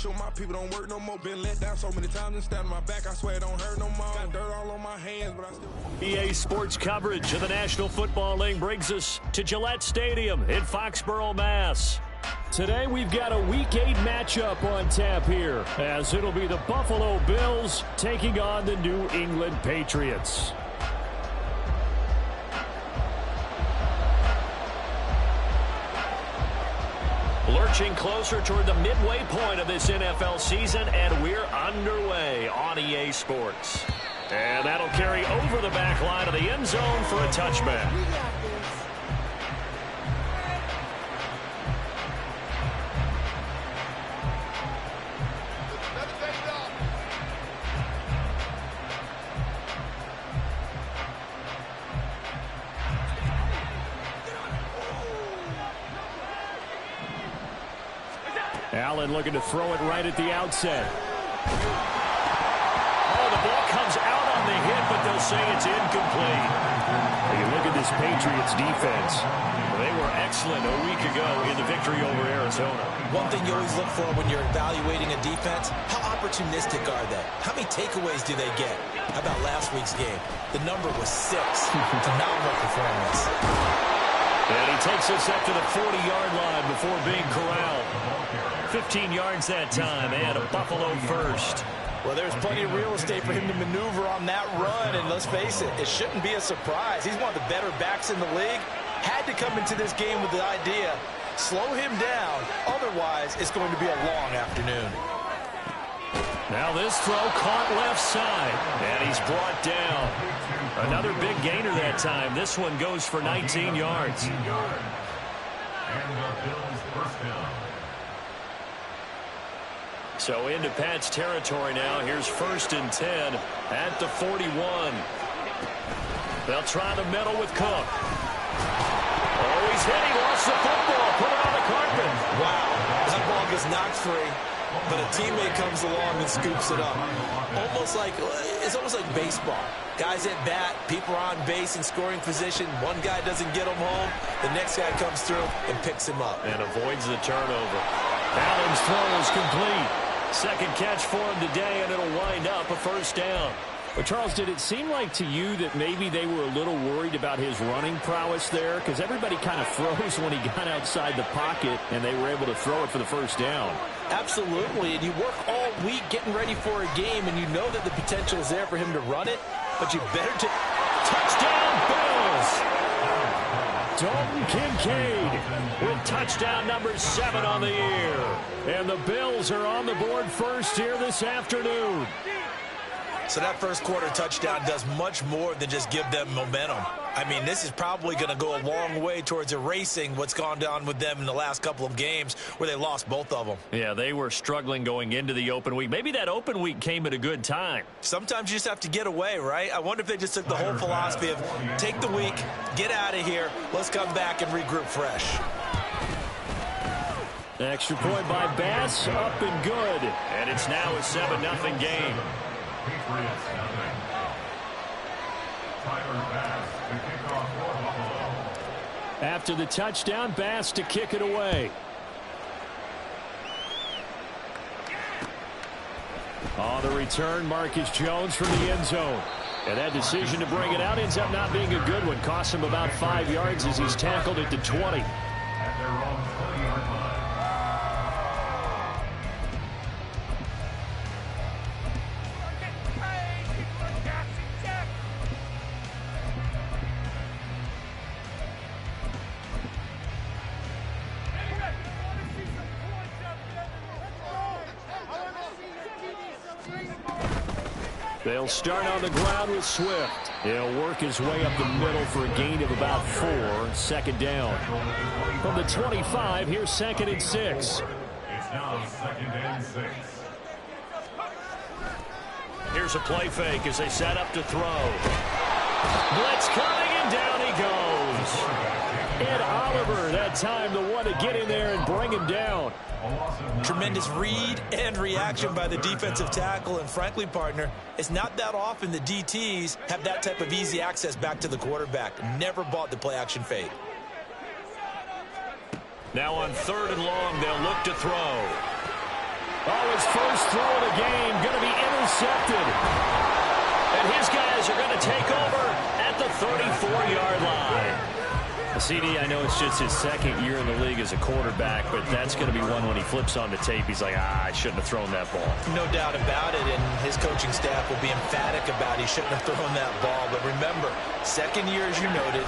sure my people don't work no more. Been let down so many times and stabbed my back. I swear it don't hurt no more. Got dirt all on my hands, but I still... EA Sports coverage of the National Football League brings us to Gillette Stadium in Foxborough, Mass. Today we've got a Week 8 matchup on tap here, as it'll be the Buffalo Bills taking on the New England Patriots. Lurching closer toward the midway point of this NFL season, and we're underway on EA Sports. And that'll carry over the back line of the end zone for a touchback. Allen looking to throw it right at the outset. Oh, the ball comes out on the hit, but they'll say it's incomplete. You look at this Patriots defense. They were excellent a week ago in the victory over Arizona. One thing you always look for when you're evaluating a defense, how opportunistic are they? How many takeaways do they get? How about last week's game? The number was 6. Phenomenal performance. And he takes us up to the 40-yard line before being corralled. 15 yards that time, and a Buffalo first. Well, there's plenty of real estate for him to maneuver on that run, and let's face it, it shouldn't be a surprise. He's one of the better backs in the league. Had to come into this game with the idea, slow him down, otherwise it's going to be a long afternoon. Now this throw caught left side, and he's brought down. Another big gainer that time. This one goes for 19 yards. And the Bills first down. So into Pat's territory now. Here's 1st and 10 at the 41. They'll try the middle with Cook. Oh, he's hit. He lost the football. Put it on the carpet. Wow. That ball gets knocked free, but a teammate comes along and scoops it up. It's almost like baseball. Guys at bat, people are on base in scoring position. One guy doesn't get him home. The next guy comes through and picks him up. And avoids the turnover. Allen's throw is complete. Second catch for him today, and it'll wind up a first down. But, Charles, did it seem like to you that maybe they were a little worried about his running prowess there? Because everybody kind of froze when he got outside the pocket, and they were able to throw it for the first down. Absolutely, and you work all week getting ready for a game, and you know that the potential is there for him to run it, but you better take... Touchdown, Bills! Dalton Kincaid with touchdown number 7 on the year. And the Bills are on the board first here this afternoon. So that first quarter touchdown does much more than just give them momentum. I mean, this is probably going to go a long way towards erasing what's gone down with them in the last couple of games where they lost both of them. Yeah, they were struggling going into the open week. Maybe that open week came at a good time. Sometimes you just have to get away, right? I wonder if they just took the whole philosophy of take the week, get out of here, let's come back and regroup fresh. Extra point by Bass, up and good. And it's now a 7-0 game. Patriots nothing. Tyler Bass to kick off for Buffalo. After the touchdown, Bass to kick it away. On the return, Marcus Jones from the end zone. And that decision to bring it out ends up not being a good one. Costs him about 5 yards as he's tackled at the 20. At their own 20-yard line. They'll start on the ground with Swift. He'll work his way up the middle for a gain of about 4. 2nd down. From the 25, here's 2nd and 6. It's now 2nd and 6. Here's a play fake as they set up to throw. Blitz coming, and down he goes. Ed Oliver, that time the one to get in there and bring him down. Tremendous read and reaction by the defensive tackle, and frankly, partner, it's not that often the DTs have that type of easy access back to the quarterback. Never bought the play-action fake. Now on 3rd and long, they'll look to throw. Oh, his first throw of the game going to be intercepted. And his guys are going to take over at the 34-yard line. CD, I know it's just his second year in the league as a quarterback, but that's going to be one when he flips on the tape. He's like, I shouldn't have thrown that ball. No doubt about it, and his coaching staff will be emphatic about he shouldn't have thrown that ball. But remember, second year, as you noted,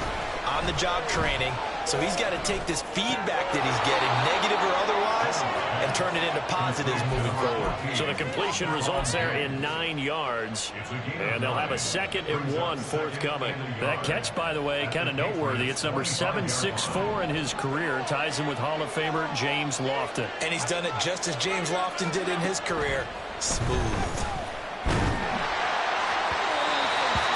on-the-job training, so he's got to take this feedback that he's getting, negative or otherwise, and turn it into positives moving forward. So the completion results there in 9 yards, and they'll have a 2nd and 1 forthcoming. That catch, by the way, kind of noteworthy. It's number 764 in his career. Ties him with Hall of Famer James Lofton. And he's done it just as James Lofton did in his career. Smooth.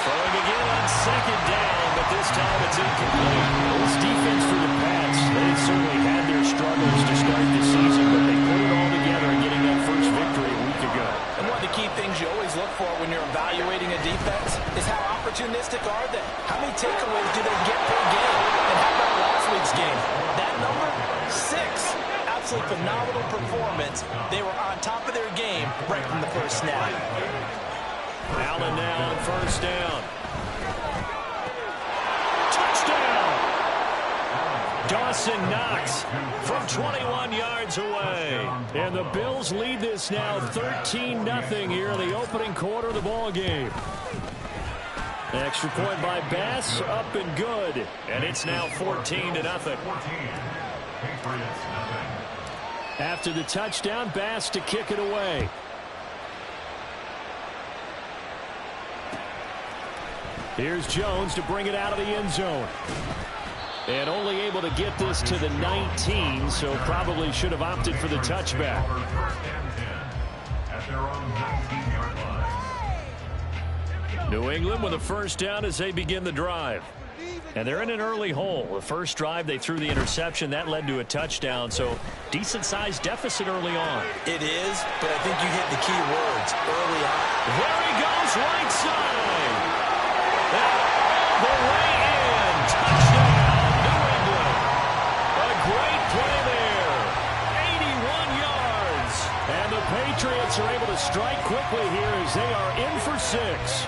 Throwing again on 2nd down, but this time it's incomplete. This defense for the Pats, they certainly had their struggles to start the season, but they put it all together in getting that first victory a week ago. And one of the key things you always look for when you're evaluating a defense is how opportunistic are they? How many takeaways do they get per game? And how about last week's game? That number, 6. Absolutely phenomenal performance. They were on top of their game right from the first snap. Allen now on first down. Touchdown! Dawson Knox from 21 yards away. And the Bills lead this now 13-0 here in the opening quarter of the ball game. Extra point by Bass, up and good. And it's now 14-0. After the touchdown, Bass to kick it away. Here's Jones to bring it out of the end zone. And only able to get this to the 19, so probably should have opted for the touchback. New England with a first down as they begin the drive. And they're in an early hole. The first drive, they threw the interception. That led to a touchdown, so decent-sized deficit early on. It is, but I think you hit the key words early on. There he goes, right side. The way in. Touchdown, New England. A great play there. 81 yards. And the Patriots are able to strike quickly here as they are in for 6.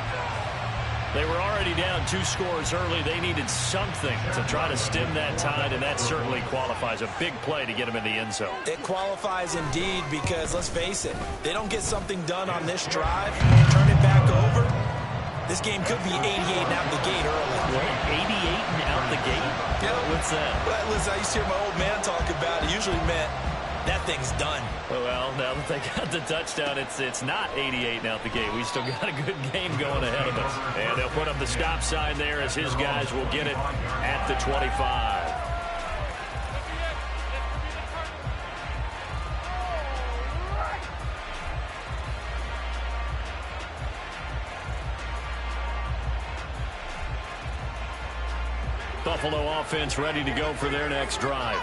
They were already down 2 scores early. They needed something to try to stem that tide, and that certainly qualifies. A big play to get them in the end zone. It qualifies indeed because, let's face it, they don't get something done on this drive, turn it back over, this game could be 88 and out the gate early. What? 88 and out the gate? Yeah. What's that? Well, listen, I used to hear my old man talk about it. Usually meant that thing's done. Well, now that they got the touchdown, it's not 88 and out the gate. We still got a good game going ahead of us. And they'll put up the stop sign there as his guys will get it at the 25. Buffalo offense ready to go for their next drive.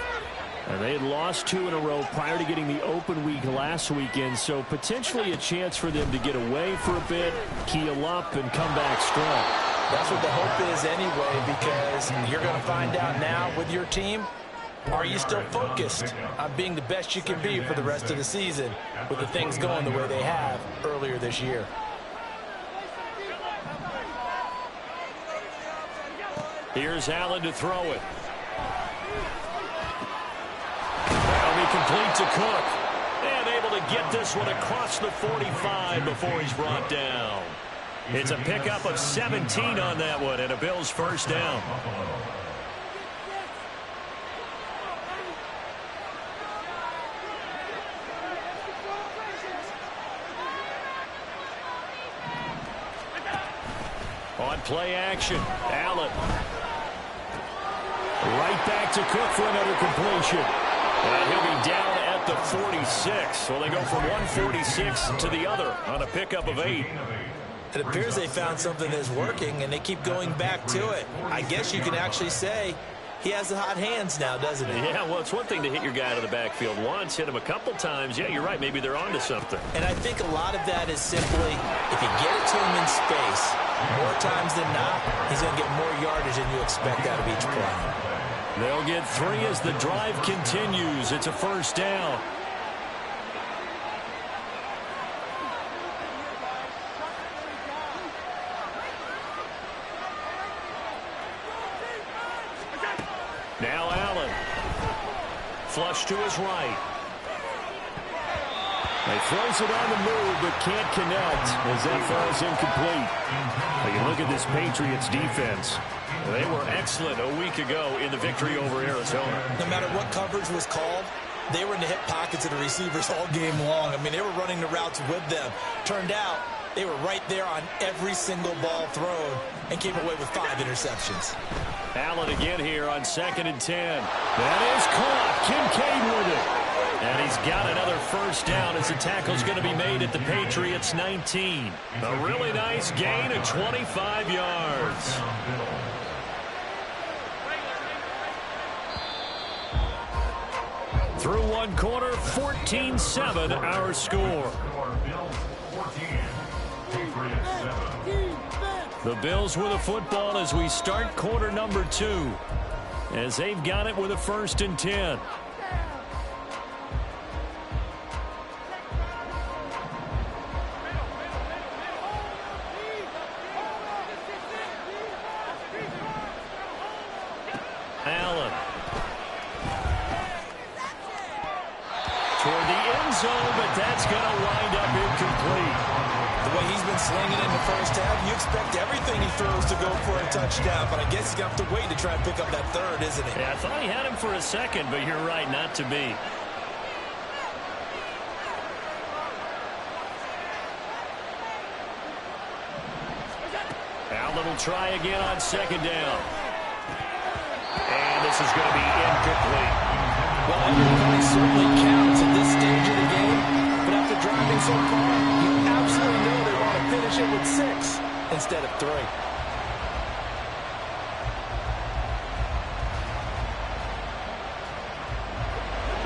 And they had lost 2 in a row prior to getting the open week last weekend, so potentially a chance for them to get away for a bit, keel up, and come back strong. That's what the hope is anyway, because you're going to find out now with your team, are you still focused on being the best you can be for the rest of the season with the things going the way they have earlier this year? Here's Allen to throw it. That'll be complete to Cook. And able to get this one across the 45 before he's brought down. It's a pickup of 17 on that one and a Bills first down. On play action, Allen. Right back to Cook for another completion. And he'll be down at the 46. So they go from 146 to the other on a pickup of 8. It appears they found something that's working, and they keep going back to it. I guess you can actually say he has the hot hands now, doesn't he? Yeah, well, it's one thing to hit your guy out of the backfield once, hit him a couple times. Yeah, you're right. Maybe they're onto something. And I think a lot of that is simply if you get it to him in space, more times than not, he's going to get more yardage than you expect out of each play. They'll get 3 as the drive continues. It's a first down. flush to his right. He throws it on the move, but can't connect as that falls incomplete. You look at this Patriots defense. They were excellent a week ago in the victory over Arizona. No matter what coverage was called, they were in the hip pockets of the receivers all game long. I mean, they were running the routes with them. Turned out, they were right there on every single ball thrown and came away with 5 interceptions. Allen again here on 2nd and 10. That is caught. Kincaid with it. And he's got another first down as the tackle's going to be made at the Patriots 19. A really nice gain of 25 yards. Through one quarter, 14-7 our score. The Bills with a football as we start quarter number 2. As they've got it with a 1st and 10. Allen. Toward the end zone, but that's going to wind up incomplete. The way he's been slinging in the first half, you expect everything he throws to go for a touchdown, but I guess he's going to have to wait to try and pick up that 3rd, isn't he? Yeah, I thought he had him for a second, but you're right, not to be. Allen will try again on 2nd down. And this is going to be incomplete. Well, everybody certainly counts at this stage of the game, but after driving so far, you absolutely know they want to finish it with 6 instead of 3.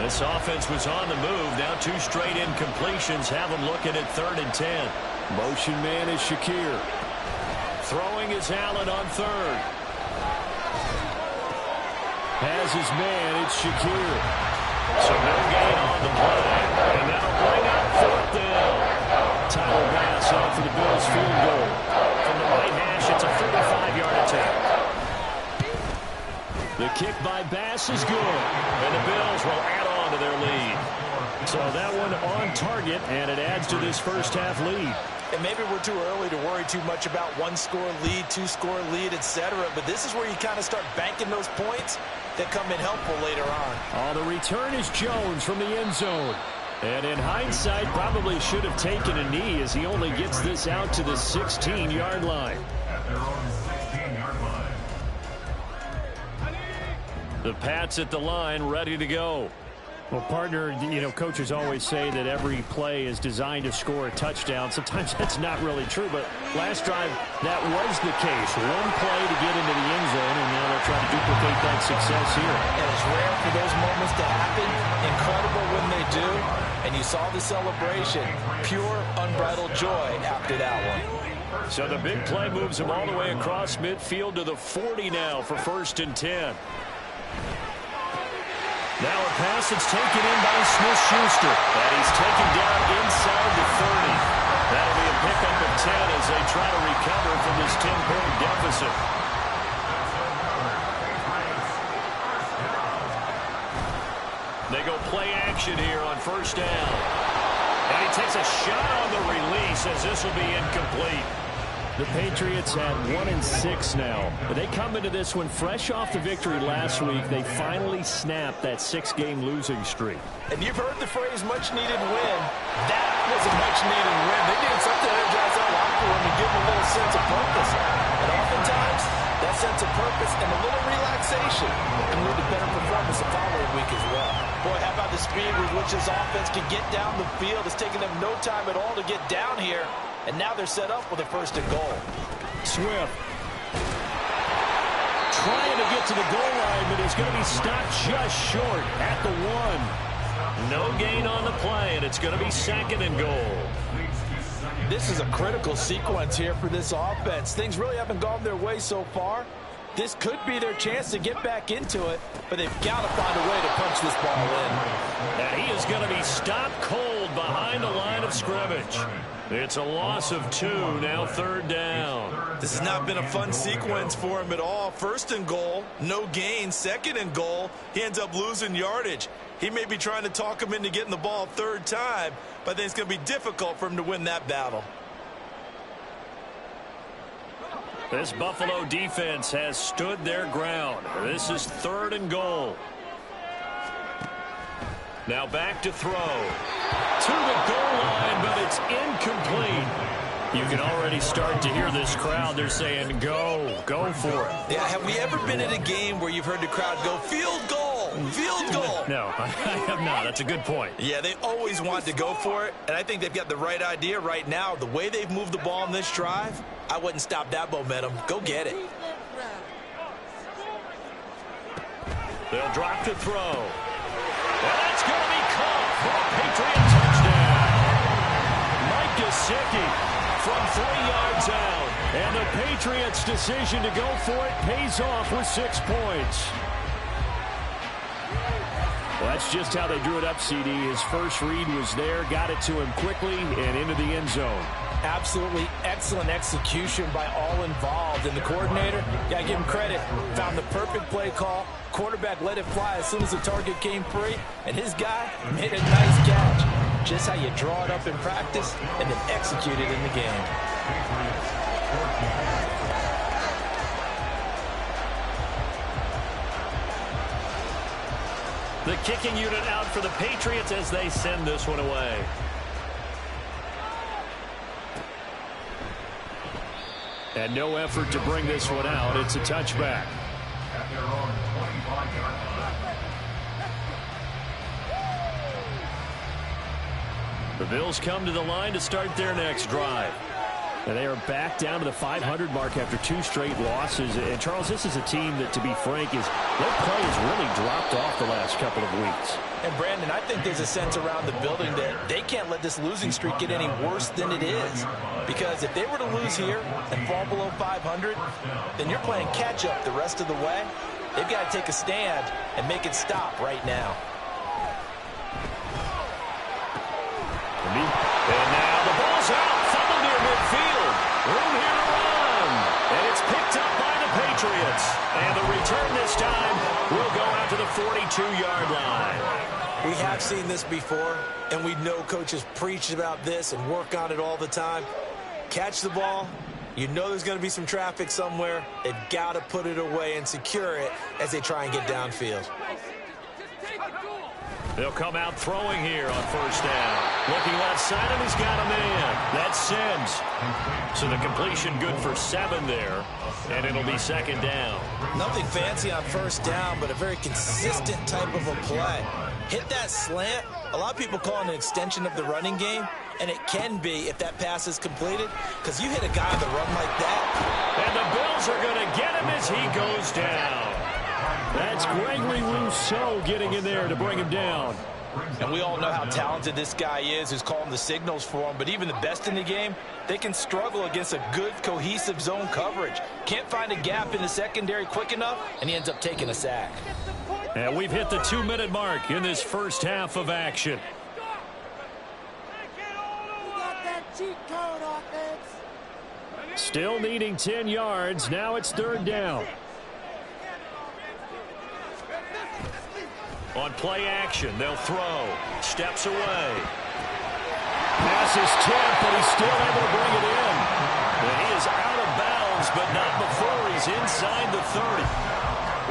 This offense was on the move. Now 2 straight incompletions have them looking at 3rd and 10. Motion man is Shakir. Throwing is Allen on 3rd. Has his man, it's Shakir. So no gain on the play. And that'll bring up 4th down. Tyler Bass out for the Bills field goal. From the right hash, it's a 45-yard attempt. The kick by Bass is good. And the Bills will add on to their lead. So that one on target, and it adds to this first half lead. And maybe we're too early to worry too much about 1-score lead, 2-score lead, etc. But this is where you kind of start banking those points that come in helpful later on. Oh, the return is Jones from the end zone. And in hindsight, probably should have taken a knee as he only gets this out to the 16-yard line. At their own 16-yard line. The Pats at the line, ready to go. Well, partner, you know, coaches always say that every play is designed to score a touchdown. Sometimes that's not really true, but last drive, that was the case. One play to get into the end zone, and now they'll try to duplicate that success here. And it's rare for those moments to happen. Incredible when they do. And you saw the celebration. Pure, unbridled joy after that one. So the big play moves him all the way across midfield to the 40 now for 1st and 10. Now a pass that's taken in by Smith-Schuster. And he's taken down inside the 30. That'll be a pickup of 10 as they try to recover from this 10-point deficit. They go play action here on 1st down. And he takes a shot on the release as this will be incomplete. The Patriots at 1-6 now. But they come into this one fresh off the victory last week. They finally snapped that 6-game losing streak. And you've heard the phrase much-needed win. That was a much-needed win. They needed something to energize that locker room and give them a little sense of purpose. And oftentimes, that sense of purpose and a little relaxation can lead to better performance the following week as well. Boy, how about the speed with which this offense can get down the field? It's taken them no time at all to get down here. And now they're set up with a 1st and goal. Swift trying to get to the goal line, but it's going to be stopped just short at the 1. No gain on the play, and it's going to be 2nd and goal. This is a critical sequence here for this offense. Things really haven't gone their way so far. This could be their chance to get back into it, but they've got to find a way to punch this ball in. And he is going to be stopped cold behind the line of scrimmage. It's a loss of 2, now 3rd down. This has not been a fun sequence for him at all. 1st and goal, no gain. 2nd and goal, he ends up losing yardage. He may be trying to talk him into getting the ball 3rd time, but I think it's going to be difficult for him to win that battle. This Buffalo defense has stood their ground. This is 3rd and goal. Now back to throw. To the goal line, but it's incomplete. You can already start to hear this crowd. They're saying, go for it. Yeah, have we ever been at a game where you've heard the crowd go, field goal, field goal? No, I have not. That's a good point. Yeah, they always want to go for it, and I think they've got the right idea right now. The way they've moved the ball in this drive, I wouldn't stop that momentum. Go get it. They'll drop to throw. And that's going to be caught for a Patriot touchdown. Mike Gesicki from 3 yards out. And the Patriots' decision to go for it pays off with 6 points. Well, that's just how they drew it up, CD. His first read was there, got it to him quickly, and into the end zone. Absolutely excellent execution by all involved. And the coordinator, got to give him credit, found the perfect play call. Quarterback let it fly as soon as the target came free, and his guy made a nice catch. Just how you draw it up in practice and then execute it in the game. The kicking unit out for the Patriots as they send this one away. And no effort to bring this one out. It's a touchback. At their own 25-yard line. The Bills come to the line to start their next drive. And they are back down to the 500 mark after 2 straight losses. And, Charles, this is a team that, to be frank, their play has really dropped off the last couple of weeks. And, Brandon, I think there's a sense around the building that they can't let this losing streak get any worse than it is. Because if they were to lose here and fall below 500, then you're playing catch-up the rest of the way. They've got to take a stand and make it stop right now. And now the ball's out. Fumble near midfield. Room here to run. And it's picked up by the Patriots. And the return this time will go out to the 42-yard line. We have seen this before, and we know coaches preach about this and work on it all the time. Catch the ball. You know there's going to be some traffic somewhere. They've got to put it away and secure it as they try and get downfield. They'll come out throwing here on first down. Looking left side, and he's got a man. That's Sims. So the completion good for 7 there, and it'll be 2nd down. Nothing fancy on first down, but a very consistent type of a play. Hit that slant. A lot of people call it an extension of the running game, and it can be if that pass is completed, because you hit a guy on the run like that. And the Bills are going to get him as he goes down. That's Gregory Rousseau getting in there to bring him down. And we all know how talented this guy is who's calling the signals for him. But even the best in the game, they can struggle against a good, cohesive zone coverage. Can't find a gap in the secondary quick enough, and he ends up taking a sack. And we've hit the 2-minute mark in this first half of action. Still needing 10 yards. Now it's 3rd down. On play action, they'll throw. Steps away. Pass is tipped, but he's still able to bring it in. And he is out of bounds, but not before he's inside the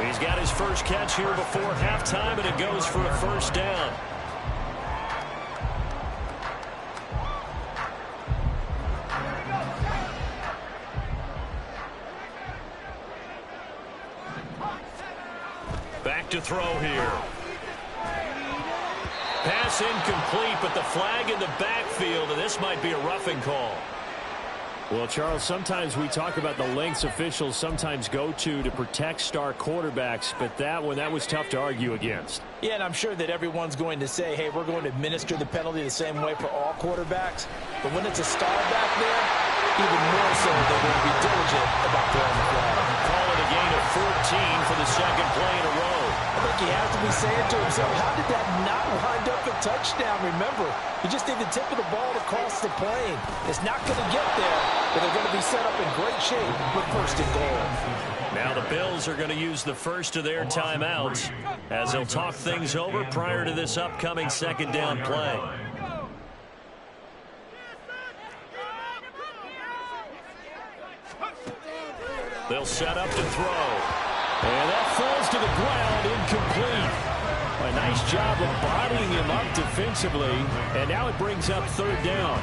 30. He's got his first catch here before halftime, and it goes for a first down. Back to throw here. Pass incomplete, but the flag in the backfield, and this might be a roughing call. Well, Charles, sometimes we talk about the lengths officials sometimes go to protect star quarterbacks, but that was tough to argue against. Yeah, and I'm sure that everyone's going to say, hey, we're going to administer the penalty the same way for all quarterbacks. But when it's a star back there, even more so, they're going to be diligent about throwing the flag. Call it a gain of 14 for the 2nd play in a row. The think he has to be saying to himself, how did that not wind up a touchdown? Remember, you just need the tip of the ball to cross the plane. It's not going to get there, but they're going to be set up in great shape with first and goal. Now the Bills are going to use the first of their timeouts as they'll talk things over prior to this upcoming second down play. They'll set up to throw. And that falls to the ground, incomplete. A nice job of bodying him up defensively. And now it brings up third down.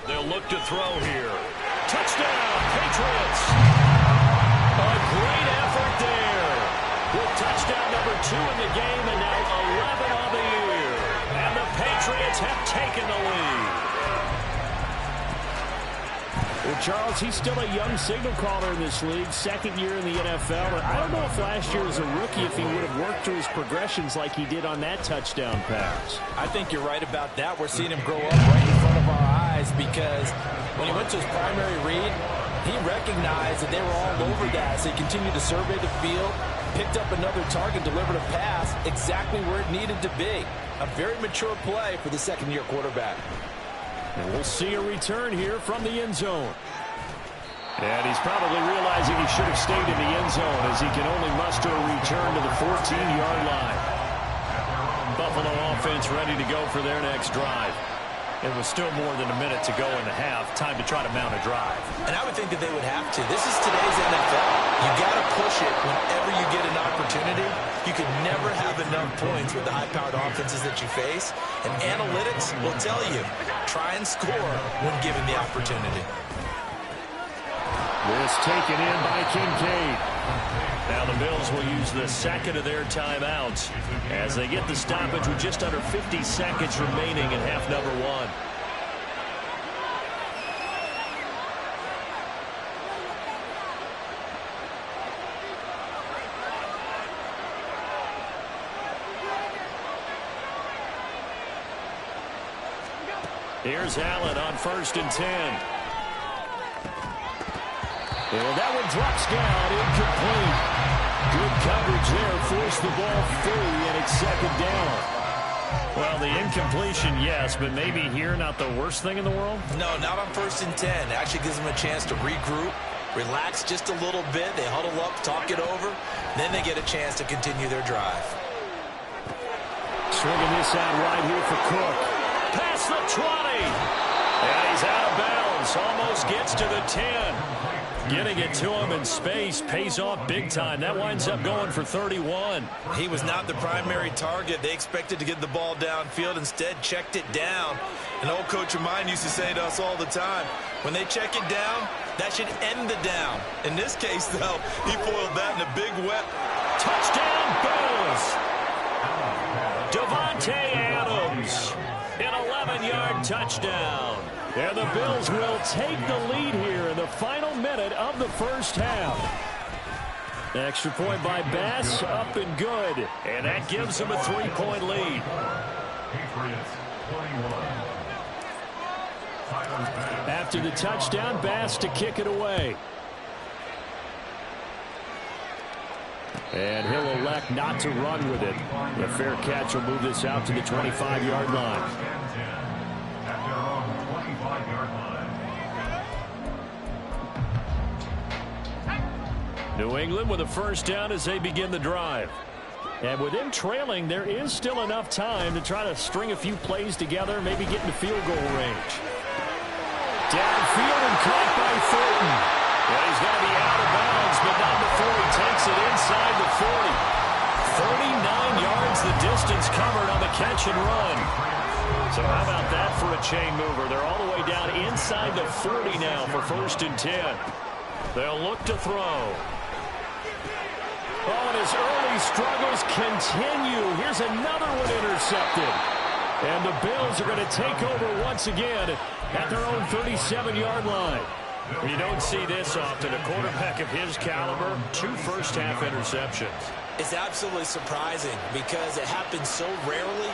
They'll look to throw here. Touchdown, Patriots. A great effort there. With touchdown number 2 in the game and now 11 on the year. And the Patriots have taken the lead. Well, Charles, he's still a young signal caller in this league, second year in the NFL. And I don't know if last year as a rookie if he would have worked through his progressions like he did on that touchdown pass. I think you're right about that. We're seeing him grow up right in front of our eyes because when he went to his primary read, he recognized that they were all over that. So he continued to survey the field, picked up another target, delivered a pass exactly where it needed to be. A very mature play for the second-year quarterback. And we'll see a return here from the end zone. And he's probably realizing he should have stayed in the end zone as he can only muster a return to the 14-yard line. Buffalo offense ready to go for their next drive. It was still more than a minute to go in the half. Time to try to mount a drive. And I would think that they would have to. This is today's NFL. You got to push it whenever you get an opportunity. You could never have enough points with the high-powered offenses that you face. And analytics will tell you, try and score when given the opportunity. This taken in by Kincaid. Now the Bills will use the second of their timeouts as they get the stoppage with just under 50 seconds remaining in half number 1. Here's Allen on 1st and 10. And that one drops down, incomplete. Good coverage there, forced the ball free, and it's second down. Well, the incompletion, yes, but maybe here not the worst thing in the world? No, not on 1st and 10. It actually gives them a chance to regroup, relax just a little bit. They huddle up, talk it over. Then they get a chance to continue their drive. Swinging this out right here for Cook. Past the 20. And he's out of bounds. Almost gets to the 10. Getting it to him in space pays off big time. That winds up going for 31. He was not the primary target. They expected to get the ball downfield. Instead, checked it down. An old coach of mine used to say to us all the time, when they check it down, that should end the down. In this case, though, he foiled that in a big wet. Touchdown, Bills. Davante Adams. An 11-yard touchdown. And the Bills will take the lead here in the final minute of the first half. Extra point by Bass, up and good. And that gives them a 3-point lead. After the touchdown, Bass to kick it away. And he'll elect not to run with it. The fair catch will move this out to the 25-yard line. New England with a first down as they begin the drive. And with them trailing, there is still enough time to try to string a few plays together, maybe get into field goal range. Downfield and caught by Thornton. Well, he's going to be out of bounds, but not before he takes it inside the 40. 39 yards the distance covered on the catch and run. So how about that for a chain mover? They're all the way down inside the 40 now for 1st and 10. They'll look to throw. Oh, and his early struggles continue. Here's another one intercepted. And the Bills are going to take over once again at their own 37-yard line. You don't see this often. A quarterback of his caliber, 2 first-half interceptions. It's absolutely surprising because it happens so rarely.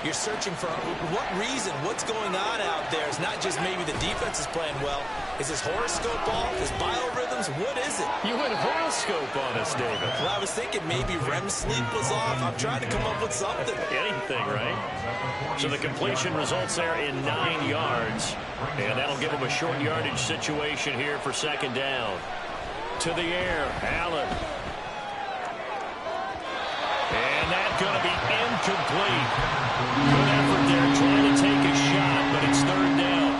You're searching for what reason, what's going on out there. It's not just maybe the defense is playing well. Is this horoscope off? Is biorhythms? What is it? You went horoscope on us, David. Well, I was thinking maybe REM sleep was off. I'm trying to come up with something. Anything, right? So the completion results there in 9 yards. And that'll give them a short yardage situation here for second down. To the air, Allen. And that's going to be incomplete. Good effort there trying to take a shot, but it's third down.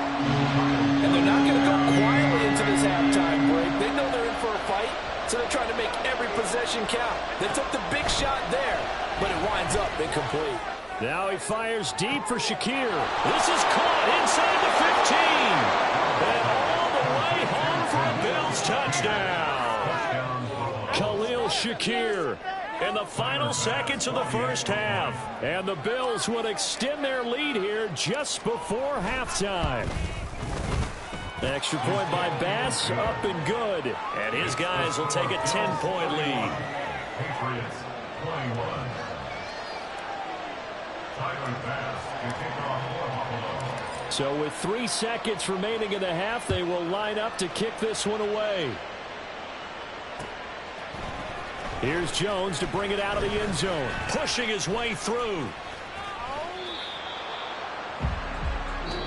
And they're not going to go quietly into this halftime break. They know they're in for a fight, so they're trying to make every possession count. They took the big shot there, but it winds up incomplete. Now he fires deep for Shakir. This is caught inside the 15. And all the way home for a Bills touchdown. Khalil Shakir in the final seconds of the first half. And the Bills would extend their lead here just before halftime. Extra point by Bass, up and good. And his guys will take a 10-point lead. Patriots 21. Tyler Bass to kick off for Buffalo. So with 3 seconds remaining in the half, they will line up to kick this one away. Here's Jones to bring it out of the end zone. Pushing his way through.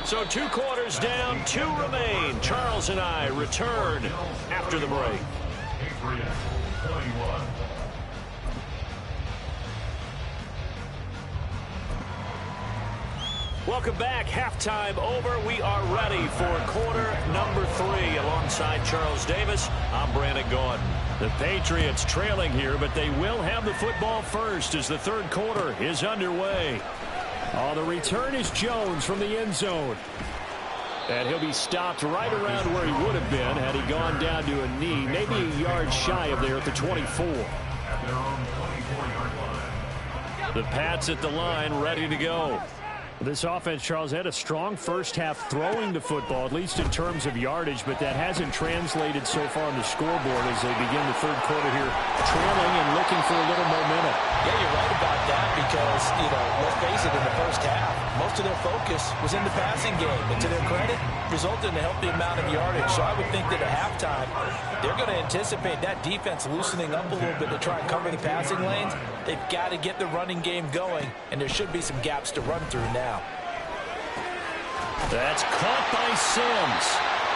So 2 quarters down, 2 remain. Charles and I return after the break. Patriots 21. Welcome back. Halftime over. We are ready for quarter number 3. Alongside Charles Davis, I'm Brandon Gaudin. The Patriots trailing here, but they will have the football first as the third quarter is underway. The return is Jones from the end zone. And he'll be stopped right around where he would have been had he gone down to a knee, maybe a yard shy of there at the 24. At their own 24-yard line. The Pats at the line, ready to go. This offense, Charles, had a strong first half throwing the football, at least in terms of yardage, but that hasn't translated so far on the scoreboard as they begin the third quarter here, trailing and looking for a little momentum. Yeah, you're right about that because, let's face it, in the first half, most of their focus was in the passing game. And to their credit, resulted in a healthy amount of yardage. So I would think that at halftime, they're going to anticipate that defense loosening up a little bit to try and cover the passing lanes. They've got to get the running game going, and there should be some gaps to run through now. That's caught by Sims.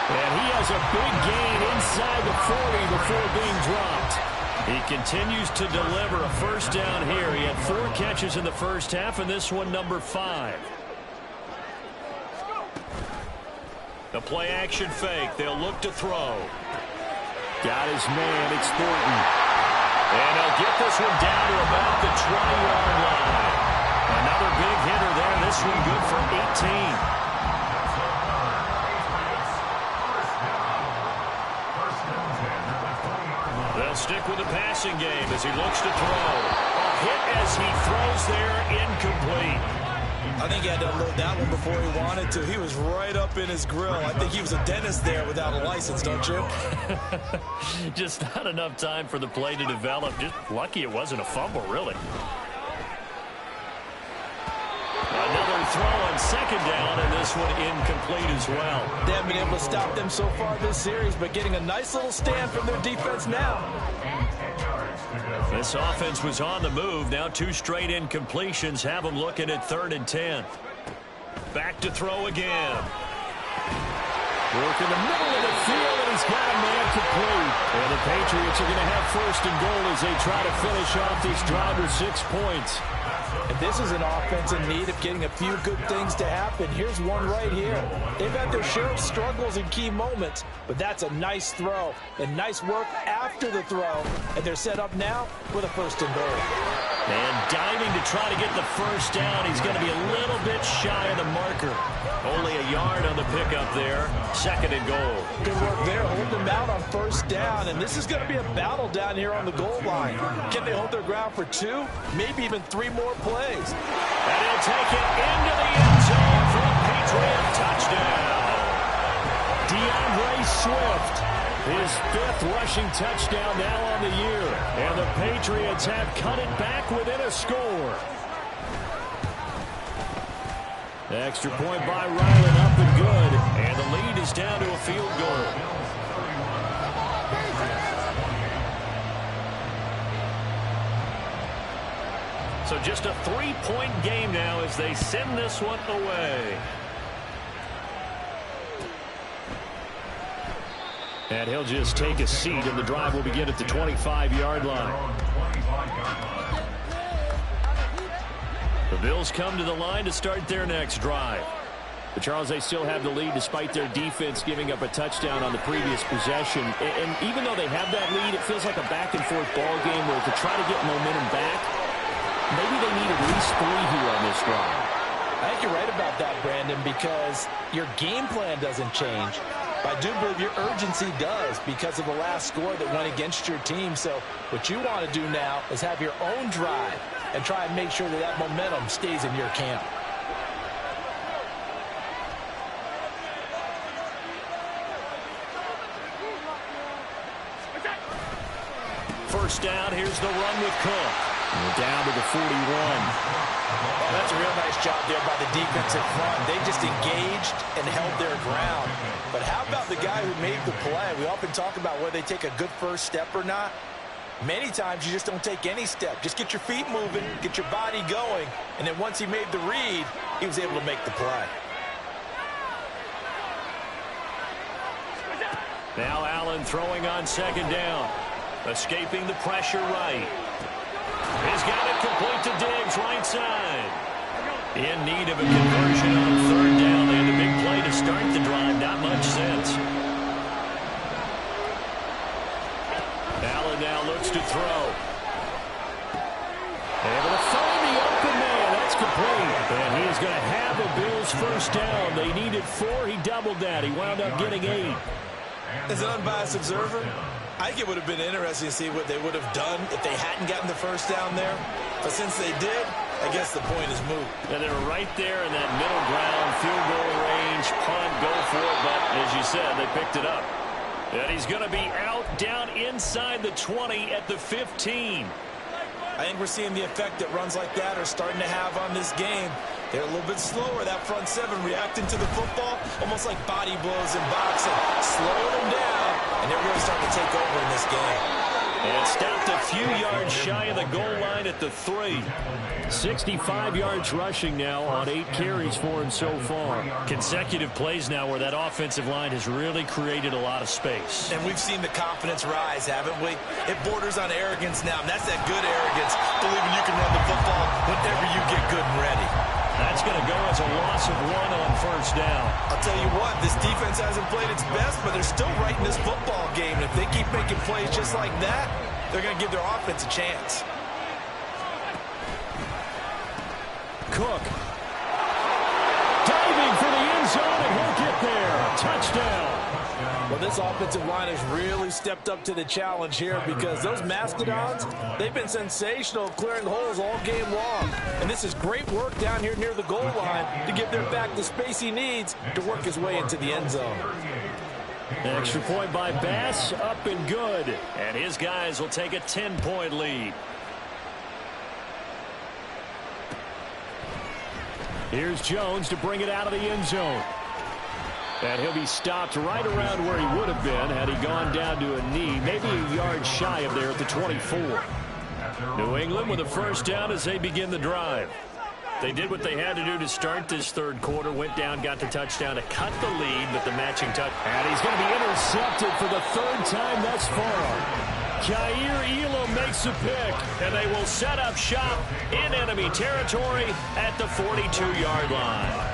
And he has a big gain inside the 40 before being dropped. He continues to deliver a first down here. He had 4 catches in the first half, and this one number 5. The play action fake. They'll look to throw. Got his man. It's Thornton. And he'll get this one down to about the 20-yard line. Another big hitter there. This one good for 18. They'll stick with the passing game as he looks to throw. A hit as he throws there, incomplete. I think he had to unload that one before he wanted to. He was right up in his grill. I think he was a dentist there without a license, don't you? Just not enough time for the play to develop. Just lucky it wasn't a fumble, really. Another throw on second down, and this one incomplete as well. They haven't been able to stop them so far this series, but getting a nice little stand from their defense now. This offense was on the move. Now 2 straight incompletions have them looking at 3rd and 10. Back to throw again. Work in the middle of the field, and he's got a man complete. And the Patriots are going to have 1st and goal as they try to finish off this drive with 6 points. And this is an offense in need of getting a few good things to happen. Here's one right here. They've had their share of struggles in key moments, but that's a nice throw and nice work after the throw. And they're set up now with a 1st and goal. And diving to try to get the first down. He's going to be a little bit shy of the marker. Only a yard on the pickup there. 2nd and goal. Good work there, holding them out on 1st down. And this is going to be a battle down here on the goal line. Can they hold their ground for 2, maybe even 3 more plays? And he'll take it into the end zone for a Patriot touchdown. DeAndre Swift, his 5th rushing touchdown now on the year. And the Patriots have cut it back within a score. Extra point by Ryland, up and good. And the the lead is down to a field goal. So just a 3-point game now as they send this one away. And he'll just take a seat, and the drive will begin at the 25-yard line. The Bills come to the line to start their next drive. But Charles, they still have the lead despite their defense giving up a touchdown on the previous possession. And even though they have that lead, it feels like a back-and-forth ball game where to try to get momentum back, maybe they need at least 3 here on this drive. I think you're right about that, Brandon, because your game plan doesn't change. But I do believe your urgency does because of the last score that went against your team. So what you want to do now is have your own drive and try and make sure that that momentum stays in your camp. First down, here's the run with Cook. We're down to the 41. That's a real nice job there by the defensive front. They just engaged and held their ground. But how about the guy who made the play? We often talk about whether they take a good first step or not. Many times you just don't take any step. Just get your feet moving, get your body going, and then once he made the read, he was able to make the play. Now Allen throwing on second down. Escaping the pressure right. He's got it complete to Diggs, right side. In need of a conversion on third down. They had a big play to start the drive. Not much sense. Allen now looks to throw. Able to find the open man. That's complete. And he's going to have a Bills first down. They needed 4. He doubled that. He wound up getting 8. As an unbiased observer, I think it would have been interesting to see what they would have done if they hadn't gotten the first down there. But since they did, I guess the point is moot. And they were right there in that middle ground, field goal range, punt, go for it. But as you said, they picked it up. And he's going to be out down inside the 20 at the 15. I think we're seeing the effect that runs like that are starting to have on this game. They're a little bit slower, that front seven, reacting to the football, almost like body blows in boxing. Slowing them down, and they're really starting to take over in this game. And stopped a few yards shy of the goal line at the 3. 65 yards rushing now on 8 carries for him so far. Consecutive plays now where that offensive line has really created a lot of space. And we've seen the confidence rise, haven't we? It borders on arrogance now, and that's that good arrogance, believing you can run the football whenever you get good and ready. That's going to go as a loss of 1 on first down. I'll tell you what, this defense hasn't played its best, but they're still right in this football game. And if they keep making plays just like that, they're going to give their offense a chance. Cook. Diving for the end zone, and he'll get there. Touchdown. Well, this offensive line has really stepped up to the challenge here because those Mastodons, they've been sensational clearing holes all game long. And this is great work down here near the goal line to give their back the space he needs to work his way into the end zone. An extra point by Bass, up and good. And his guys will take a 10-point lead. Here's Jones to bring it out of the end zone. And he'll be stopped right around where he would have been had he gone down to a knee, maybe a yard shy of there at the 24. New England with a first down as they begin the drive. They did what they had to do to start this third quarter, went down, got the touchdown to cut the lead, but the matching touch. And he's going to be intercepted for the 3rd time thus far. Jair Elam makes a pick, and they will set up shop in enemy territory at the 42-yard line.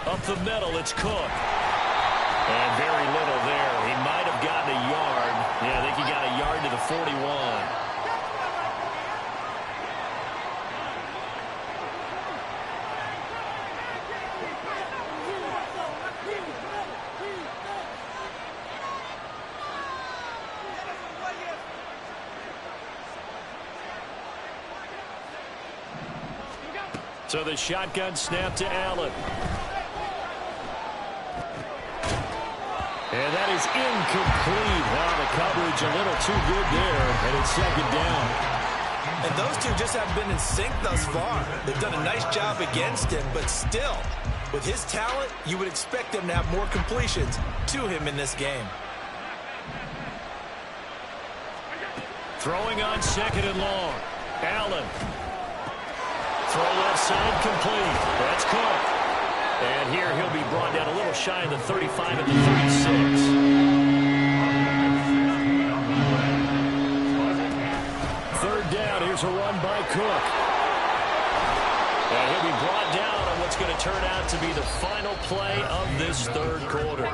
Up the middle, it's Cook. And very little there. He might have gotten a yard. Yeah, I think he got a yard to the 41. So the shotgun snap to Allen. And that is incomplete. Well, the coverage a little too good there, and it's second down. And those two just haven't been in sync thus far. They've done a nice job against him, but still, with his talent, you would expect them to have more completions to him in this game. Throwing on second and long. Allen. Throw left side complete. That's Cook. And here he'll be brought down a little shy of the 35 at the 36. Third down. Here's a run by Cook. And he'll be brought down on what's going to turn out to be the final play of this third quarter.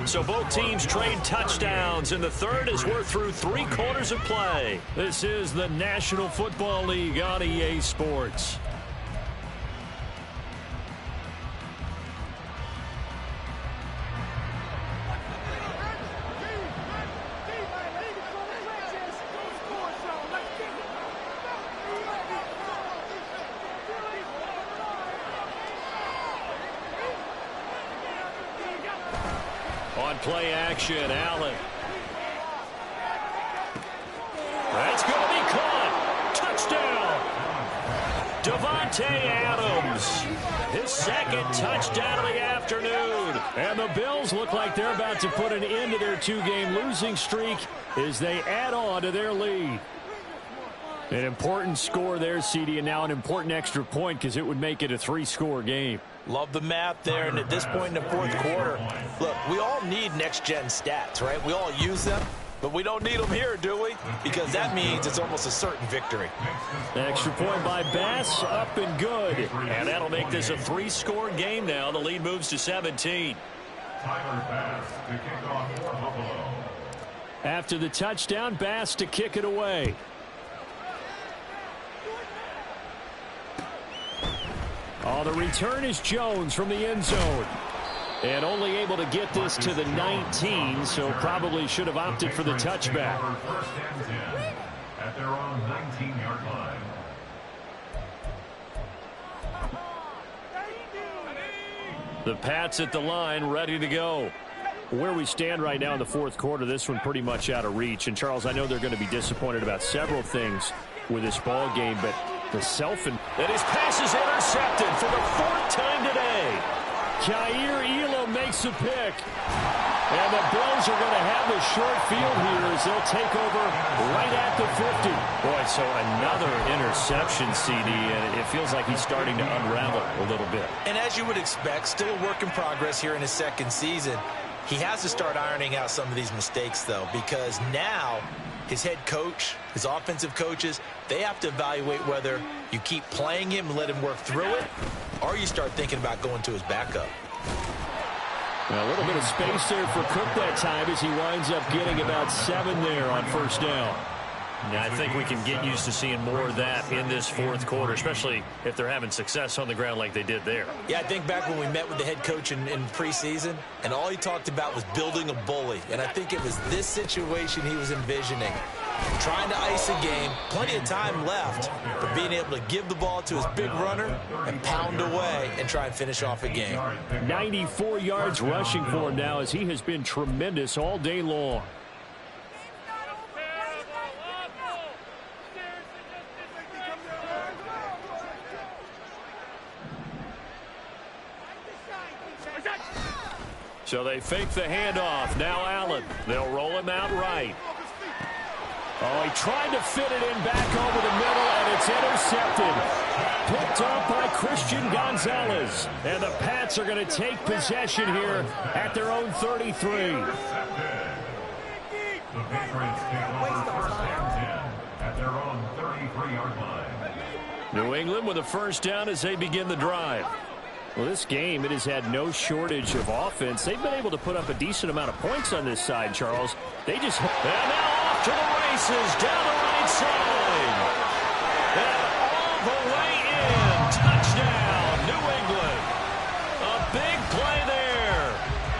So both teams trade touchdowns, and the third as we're through 3 quarters of play. This is the National Football League on EA Sports. On play action, Allen. That's going to be caught. Touchdown. Davante Adams. His second touchdown of the afternoon. And the Bills look like they're about to put an end to their 2-game losing streak as they add on to their lead. An important score there, CD, and now an important extra point because it would make it a 3-score game. Love the math there, and at this point in the fourth quarter, look, we all need next-gen stats, right? We all use them, but we don't need them here, do we? Because that means it's almost a certain victory. Extra point by Bass, up and good. And that'll make this a 3-score game now. The lead moves to 17. After the touchdown, Bass to kick it away. Oh, the return is Jones from the end zone. And only able to get this to the 19, so probably should have opted for the touchback. First and 10 at their own 19-yard line. The Pats at the line, ready to go. Where we stand right now in the fourth quarter, this one pretty much out of reach. And, Charles, I know they're going to be disappointed about several things with this ball game, but the that his pass is intercepted for the 4th time today. Khair Elam makes a pick. And the Bills are going to have the short field here as they'll take over right at the 50. Boy, so another interception, CD, and it feels like he's starting to unravel a little bit. And as you would expect, still a work in progress here in his second season. He has to start ironing out some of these mistakes, though, because now his head coach, his offensive coaches, they have to evaluate whether you keep playing him and let him work through it, or you start thinking about going to his backup. A little bit of space there for Cook that time as he winds up getting about 7 there on first down. Yeah, I think we can get used to seeing more of that in this fourth quarter, especially if they're having success on the ground like they did there. Yeah, I think back when we met with the head coach in preseason, and all he talked about was building a bully. And I think it was this situation he was envisioning. Trying to ice a game, plenty of time left, but being able to give the ball to his big runner and pound away and try and finish off a game. 94 yards rushing for him now as he has been tremendous all day long. So they fake the handoff. Now Allen. They'll roll him out right. Oh, he tried to fit it in back over the middle, and it's intercepted. Picked up by Christian Gonzalez. And the Pats are going to take possession here at their own 33. The Patriots take over first and 10 at their own 33-yard line. New England with a first down as they begin the drive. Well, this game, it has had no shortage of offense. They've been able to put up a decent amount of points on this side, Charles. They just... And now off to the races down the right side. And all the way in. Touchdown, New England. A big play there.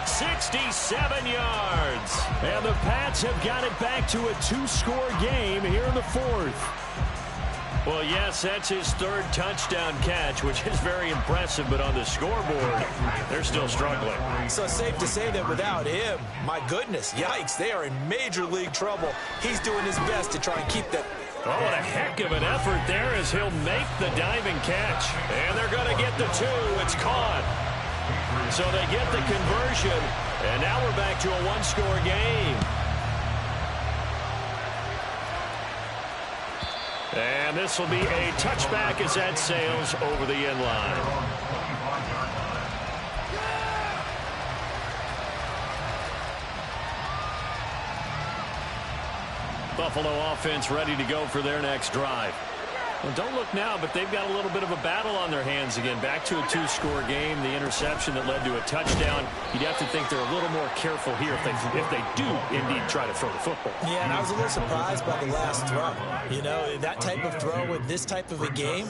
67 yards. And the Pats have got it back to a 2-score game here in the fourth. Well, yes, that's his third touchdown catch, which is very impressive, but on the scoreboard, they're still struggling. So it's safe to say that without him, my goodness, yikes, they are in major league trouble. He's doing his best to try and keep that. Oh, what a heck of an effort there as he'll make the diving catch. And they're going to get the 2. It's caught. So they get the conversion, and now we're back to a one-score game. And this will be a touchback as that sails over the end line. Buffalo offense ready to go for their next drive. Well, don't look now, but they've got a little bit of a battle on their hands again. Back to a 2-score game. The interception that led to a touchdown. You'd have to think they're a little more careful here if they do indeed try to throw the football. Yeah, and I was a little surprised by the last throw. You know, that type of throw in this type of a game,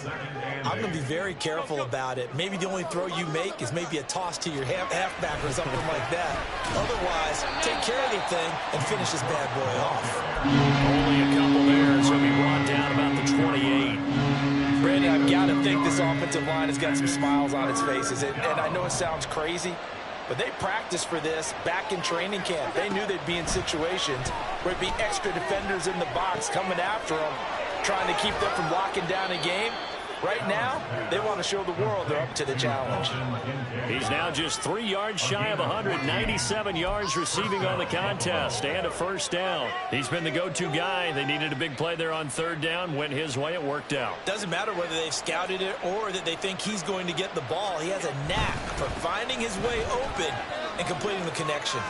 I'm going to be very careful about it. Maybe the only throw you make is maybe a toss to your halfback or something like that. Otherwise, take care of the thing and finish this bad boy off. Only a couple there, so he'll be brought down about the 28. Brandon, I've got to think this offensive line has got some smiles on its faces. And I know it sounds crazy, but they practiced for this back in training camp. They knew they'd be in situations where it'd be extra defenders in the box coming after them, trying to keep them from locking down a game. Right now, they want to show the world they're up to the challenge. He's now just 3 yards shy of 197 yards receiving on the contest and a first down. He's been the go-to guy. They needed a big play there on third down. Went his way. It worked out. Doesn't matter whether they've scouted it or that they think he's going to get the ball. He has a knack for finding his way open and completing the connection.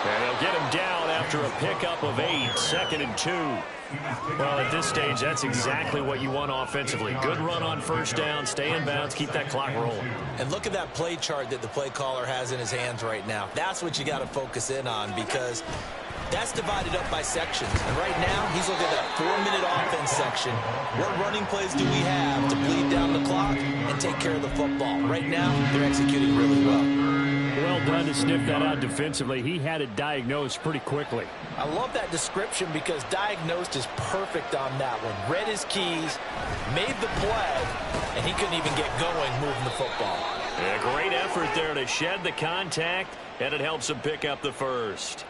And they'll get him down after a pickup of 8, 2nd and 2. Well, at this stage, that's exactly what you want offensively. Good run on first down, stay in bounds, keep that clock rolling. And look at that play chart that the play caller has in his hands right now. That's what you got to focus in on because that's divided up by sections. And right now, he's looking at that 4-minute offense section. What running plays do we have to bleed down the clock and take care of the football? Right now, they're executing really well. Well done to sniff that out defensively. He had it diagnosed pretty quickly. I love that description because diagnosed is perfect on that one. Read his keys, made the play, and he couldn't even get going moving the football. A great effort there to shed the contact, and it helps him pick up the first.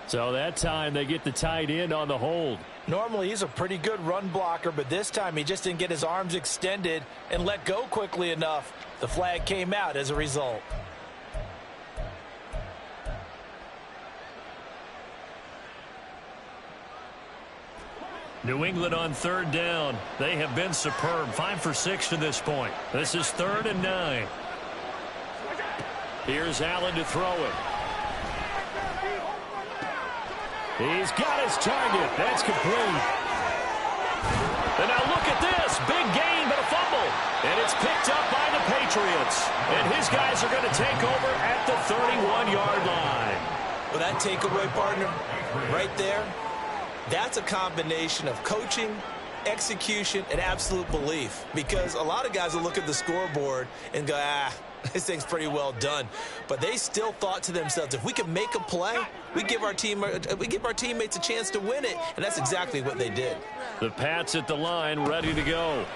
So that time they get the tight end on the hold. Normally he's a pretty good run blocker, but this time he just didn't get his arms extended and let go quickly enough. The flag came out as a result. New England on third down. They have been superb. 5 for 6 to this point. This is 3rd and 9. Here's Allen to throw it. He's got his target. That's complete. And now look at this. Big gain, but a fumble. And it's picked up by the Patriots. And his guys are going to take over at the 31-yard line. Well, that takeaway, partner, right there, that's a combination of coaching, execution, and absolute belief. Because a lot of guys will look at the scoreboard and go, this thing's pretty well done. But they still thought to themselves, if we can make a play, we give our teammates a chance to win it. And that's exactly what they did. The Pats at the line ready to go.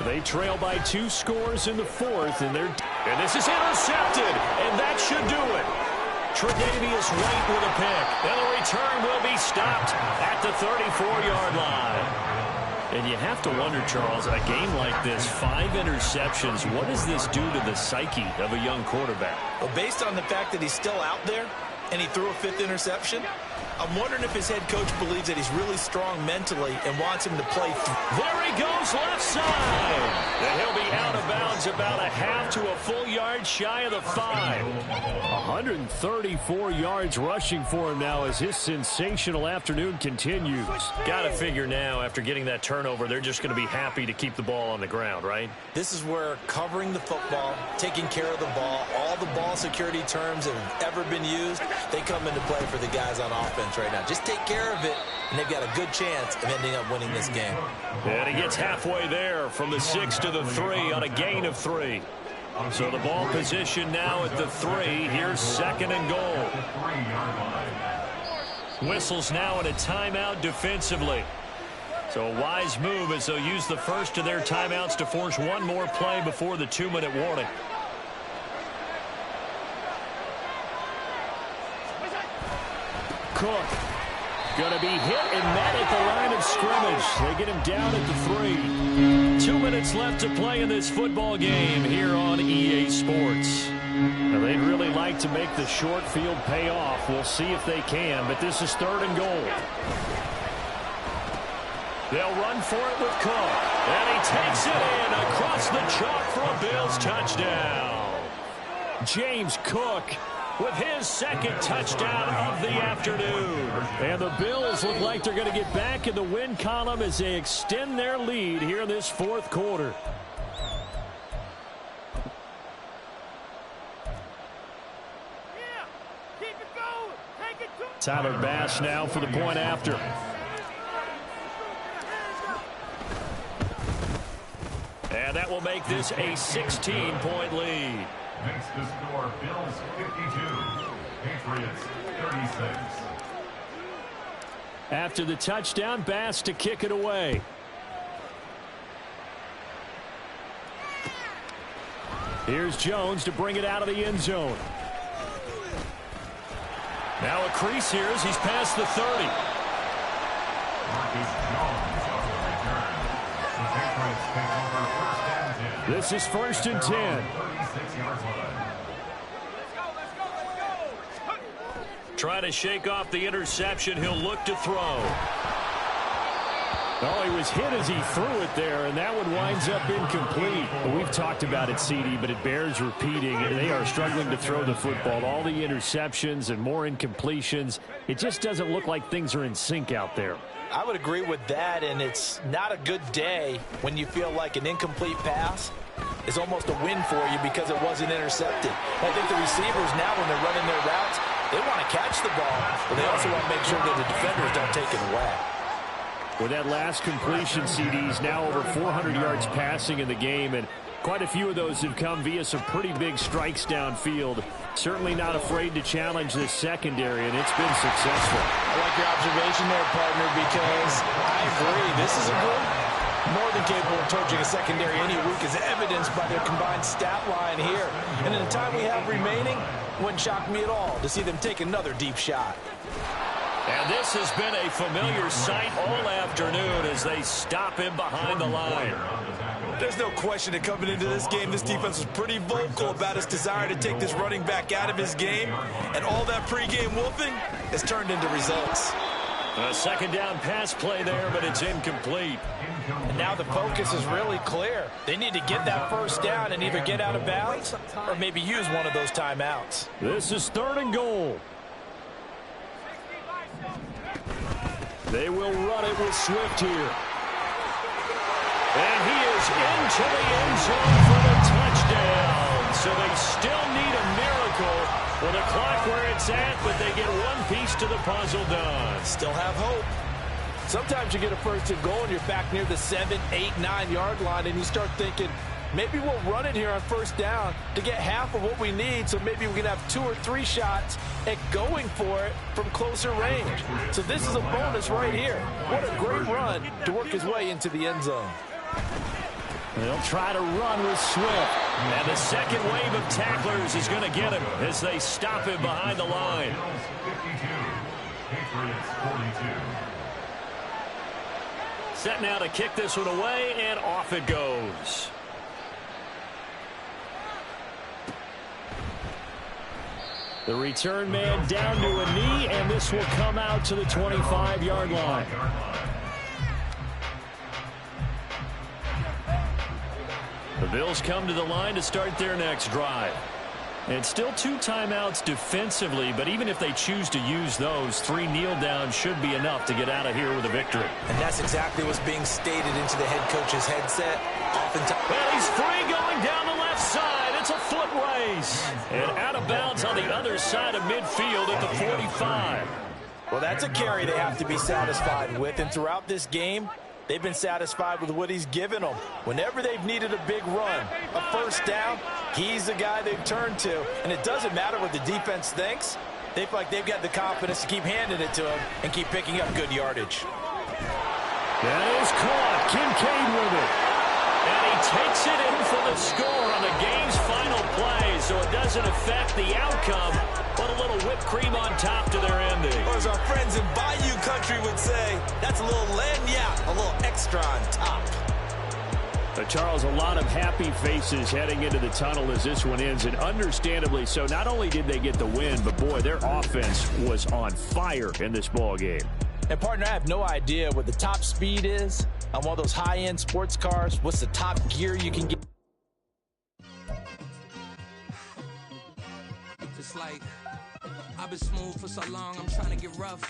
They trail by 2 scores in the 4th, and this is intercepted, and that should do it. Tre'Davious White with a pick, and the return will be stopped at the 34-yard line. And you have to wonder, Charles, a game like this, 5 interceptions, what does this do to the psyche of a young quarterback? Well, based on the fact that he's still out there and he threw a 5th interception, I'm wondering if his head coach believes that he's really strong mentally and wants him to play. There he goes, left side. And he'll be out of bounds about a half to a full yard shy of the 5. 134 yards rushing for him now as his sensational afternoon continues. Got to figure now, after getting that turnover, they're just going to be happy to keep the ball on the ground, right? This is where covering the football, taking care of the ball, all the ball security terms that have ever been used, they come into play for the guys on offense right now. Just take care of it, and they've got a good chance of ending up winning this game. And he gets halfway there from the 6 to the 3 on a gain of 3. So the ball position now at the 3. Here's 2nd and goal. Whistles now in a timeout defensively. So a wise move as they'll use the first of their timeouts to force one more play before the 2-minute warning. Cook going to be hit and met at the line of scrimmage. They get him down at the 3. 2 minutes left to play in this football game here on EA Sports. Now, they'd really like to make the short field pay off. We'll see if they can, but this is 3rd and goal. They'll run for it with Cook. And he takes it in across the chalk for a Bills touchdown. James Cook with his 2nd touchdown of the afternoon. And the Bills look like they're going to get back in the win column as they extend their lead here in this 4th quarter. Tyler Bass now for the point after. And that will make this a 16-point lead. Makes the score Bills 52, Patriots 36. After the touchdown, Bass to kick it away. Here's Jones to bring it out of the end zone. Now a crease here as he's past the 30. Marcus Jones on the return. The Patriots take over 1st and 10. This is 1st and 10. 36-yard line. Trying to shake off the interception. He'll look to throw. Oh, he was hit as he threw it there, and that one winds up incomplete. Well, we've talked about it, CD, but it bears repeating. They are struggling to throw the football. All the interceptions and more incompletions. It just doesn't look like things are in sync out there. I would agree with that, and it's not a good day when you feel like an incomplete pass is almost a win for you because it wasn't intercepted. I think the receivers now, when they're running their routes, they want to catch the ball, but they also want to make sure that the defenders don't take it away. With that last completion, CD's now over 400 yards passing in the game, and quite a few of those have come via some pretty big strikes downfield. Certainly not afraid to challenge this secondary, and it's been successful. I like your observation there, partner, because I agree. This is a group more than capable of torching a secondary any week, as evidenced by their combined stat line here. And in the time we have remaining, wouldn't shock me at all to see them take another deep shot. And this has been a familiar sight all afternoon as they stop him behind the line. There's no question that coming into this game, this defense was pretty vocal about its desire to take this running back out of his game. And all that pregame whooping has turned into results. A 2nd down pass play there, but it's incomplete. And now the focus is really clear. They need to get that 1st down and either get out of bounds or maybe use one of those timeouts. This is 3rd and goal. They will run it with Swift here. And he is into the end zone for the touchdown. So they still need a miracle with the clock where it's at, but they get one piece to the puzzle done. Still have hope. Sometimes you get a 1st and goal and you're back near the 7, 8, 9-yard line, and you start thinking, maybe we'll run it here on 1st down to get half of what we need, so maybe we can have 2 or 3 shots at going for it from closer range. So this is a bonus right here. What a great run to work his way into the end zone. They'll try to run with Swift. And the 2nd wave of tacklers is going to get him as they stop him behind the line. Bills 52, Patriots 42. Set now to kick this one away, and off it goes. The return man down to a knee, and this will come out to the 25-yard line. The Bills come to the line to start their next drive. And still 2 timeouts defensively, but even if they choose to use those, 3 kneel downs should be enough to get out of here with a victory. And that's exactly what's being stated into the head coach's headset. Oftentimes, well, he's free going down the left side. It's a foot race. And out of bounds on the other side of midfield at the 45. Well, that's a carry they have to be satisfied with, and throughout this game, they've been satisfied with what he's given them. Whenever they've needed a big run, a 1st down, he's the guy they've turned to. And it doesn't matter what the defense thinks. They feel like they've got the confidence to keep handing it to him and keep picking up good yardage. That is caught. Kincaid with it. And he takes it in for the score on the game's final play, so it doesn't affect the outcome, but a little whipped cream on top to their ending. Or as our friends in Bayou Country would say, that's a little lagniappe, a little extra on top. Charles, a lot of happy faces heading into the tunnel as this one ends, and understandably so. Not only did they get the win, but boy, their offense was on fire in this ball game. And partner, I have no idea what the top speed is on one of those high-end sports cars. What's the top gear you can get? It's like I've been smooth for so long, I'm trying to get rough.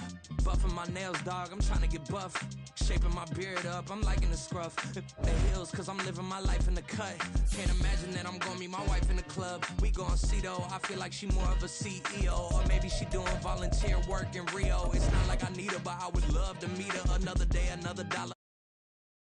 Buffing my nails, dog, I'm trying to get buff. Shaping my beard up, I'm liking the scruff. The heels, cause I'm living my life in the cut. Can't imagine that I'm gonna meet my wife in the club. We gon' see though, I feel like she more of a CEO. Or maybe she doing volunteer work in Rio. It's not like I need her, but I would love to meet her. Another day, another dollar.